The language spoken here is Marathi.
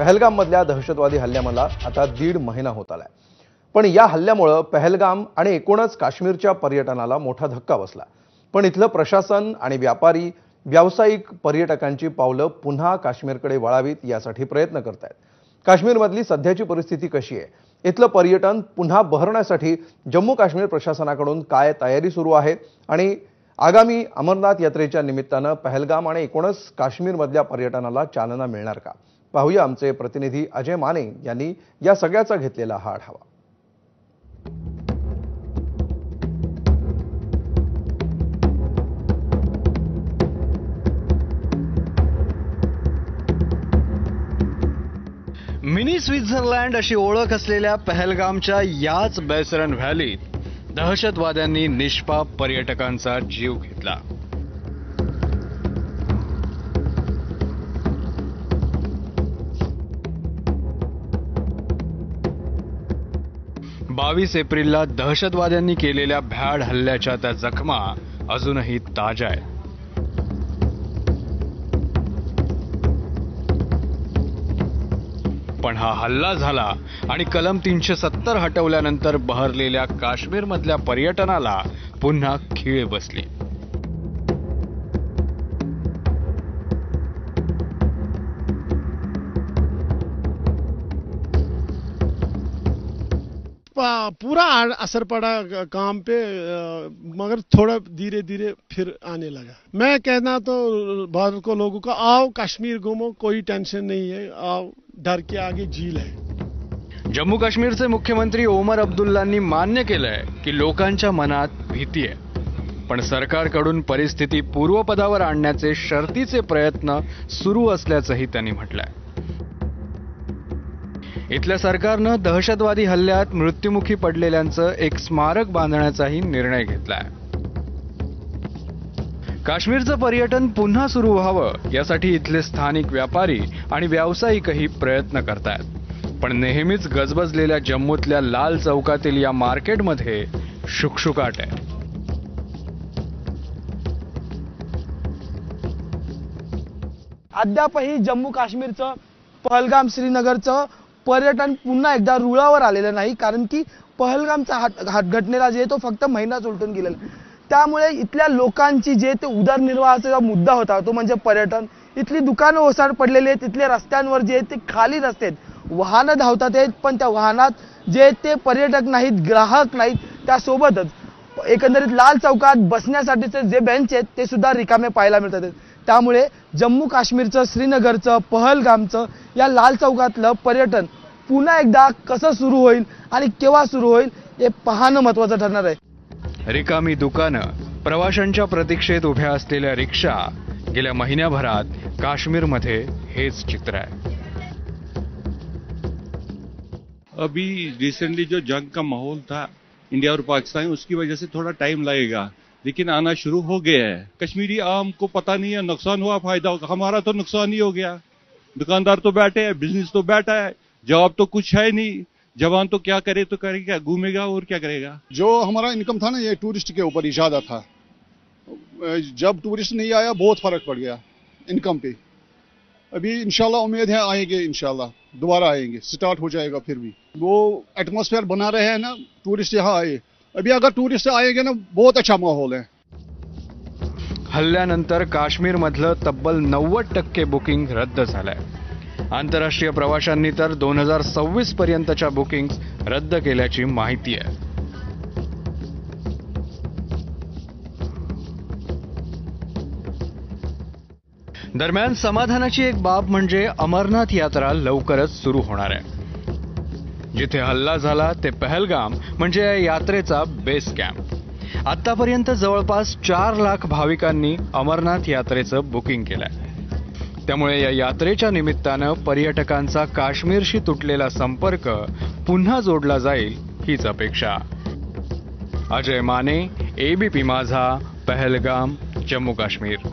पहलगाममधल्या दहशतवादी हल्ल्याला आता 1.5 महिना होत आलाय। पण या हल्ल्यामुळे पहलगाम आणि एकूणच काश्मीरच्या पर्यटनाला मोठा धक्का बसला। पण इथलं प्रशासन आणि व्यापारी व्यावसायिक पर्यटकांची पावलं पुन्हा काश्मीरकडे वळावीत यासाठी प्रयत्न करतायत। काश्मीरमधली सध्याची परिस्थिती कशी आहे, इथलं पर्यटन पुन्हा बहरण्यासाठी जम्मू काश्मीर प्रशासनाकडून काय तयारी सुरू आहे आणि आगामी अमरनाथ यात्रेच्या निमित्तानं पहलगाम आणि एकूणच काश्मीरमधल्या पर्यटनाला चालना मिळणार का, पाहूया आमचे प्रतिनिधी अजय माने यांनी या सगळ्याचा घेतलेला हा आढावा। मिनी स्वित्झर्लंड अशी ओळख असलेल्या पहलगामच्या याच बेसरन व्हॅलीत दहशतवाद्यांनी निष्पाप पर्यटकांचा जीव घेतला। बावीस एप्रिलला दहशतवाद्यांनी केलेल्या भ्याड हल्ल्याच्या त्या जखमा अजूनही ताज्या आहेत। पण हा हल्ला झाला आणि कलम 370 हटवल्यानंतर बहरलेल्या काश्मीरमधल्या पर्यटनाला पुन्हा खीळ बसली। पूरा असर पड़ा काम पे, मगर थोड़ा धीरे धीरे फिर आने लगा। मैं कहना तो भारत को लोगों को, आओ कश्मीर घूमो, कोई टेंशन नहीं है, आओ, डर के आगे झील है। जम्मू काश्मीरचे मुख्यमंत्री ओमर अब्दुल्लांनी मान्य केलंय की लोकांच्या मनात भीती आहे, पण सरकारकडून परिस्थिती पूर्वपदावर आणण्याचे शर्तीचे प्रयत्न सुरू असल्याचंही त्यांनी म्हटलंय। इथल्या सरकारनं दहशतवादी हल्ल्यात मृत्युमुखी पडलेल्यांचं एक स्मारक बांधण्याचाही निर्णय घेतलाय। काश्मीरचं पर्यटन पुन्हा सुरू व्हावं यासाठी इथले स्थानिक व्यापारी आणि व्यावसायिकही प्रयत्न करतायत। पण नेहमीच गजबजलेल्या जम्मूतल्या लाल चौकातील या मार्केटमध्ये शुकशुकाट आहे। अद्यापही जम्मू काश्मीरचं पहलगाम श्रीनगरचं पर्यटन पुन्हा एकदा रुळावर आलेलं नाही, कारण की पहलगामचा घटनेला जे तो फक्त महिनाच उलटून गेलेला। त्यामुळे इथल्या लोकांची जे ते उदरनिर्वाहाचा मुद्दा होता तो म्हणजे पर्यटन। इथली दुकानं ओसाड पडलेली आहेत, इथल्या रस्त्यांवर जे ते खाली रस्ते आहेत, वाहनं धावतात आहेत, पण त्या वाहनात जे ते पर्यटक नाहीत, ग्राहक नाहीत। त्यासोबतच एकंदरीत लाल चौकात बसण्यासाठीचे जे बेंच आहेत ते सुद्धा रिकामे पाहायला मिळतात। त्यामुळे जम्मू काश्मीरचं, श्रीनगरचं, पहलगामचं या लाल चौकातलं पर्यटन पुन्हा एकदा कसं सुरू होईल आणि केव्हा सुरू होईल हे पाहणं महत्त्वाचं ठरणार आहे। रिकामी दुकानं, प्रवाशांच्या प्रतीक्षेत उभ्या असलेल्या रिक्षा, गेल्या महिन्याभरात काश्मीरमध्ये हेच चित्र आहे। अभी रिसेंटली जो जंग का माहौल था इंडिया और पाकिस्तान, उसकी वजह से थोड़ा टाइम लगेगा, लेकिन आना शुरू हो गया है। कश्मीरी आम को पता नहीं है नुकसान हुआ फायदा होगा, हमारा तो नुकसान ही हो गया। दुकानदार तो बैठे हैं, बिजनेस तो बैठा है, जवाब तो कुछ है नहीं। जवान तो क्या करे, तो करेगा, घूमेगा और क्या करेगा। जो हमारा इनकम था ना, ये टूरिस्ट के ऊपर ही ज्यादा था। जब टूरिस्ट नहीं आया बहुत फर्क पड़ गया इनकम पे। अभी इंशाल्लाह उम्मीद है आएंगे, इंशाल्लाह दोबारा आएंगे, स्टार्ट हो जाएगा। फिर भी वो एटमॉस्फेयर बना रहे हैं ना, टूरिस्ट यहाँ आए। अभी अगर टूरिस्ट आएंगे ना, बहुत अच्छा माहौल है। हल्ल्यानंतर काश्मीरमधलं तब्बल 90% बुकिंग रद्द झालंय। आंतरराष्ट्रीय प्रवाशांनी तर 2026 पर्यंतच्या बुकिंग्स रद्द केल्याची माहिती आहे। दरम्यान समाधानाची एक बाब म्हणजे अमरनाथ यात्रा लवकरच सुरू होणार आहे। जिथे हल्ला झाला ते पहलगाम म्हणजे या यात्रेचा बेस कॅम्प। आतापर्यंत जवळपास 4 लाख भाविकांनी अमरनाथ यात्रेचं बुकिंग केलंय। त्यामुळे या यात्रेच्या निमित्तानं पर्यटकांचा काश्मीरशी तुटलेला संपर्क पुन्हा जोडला जाईल हीच अपेक्षा। अजय माने, एबीपी माझा, पहलगाम, जम्मू काश्मीर।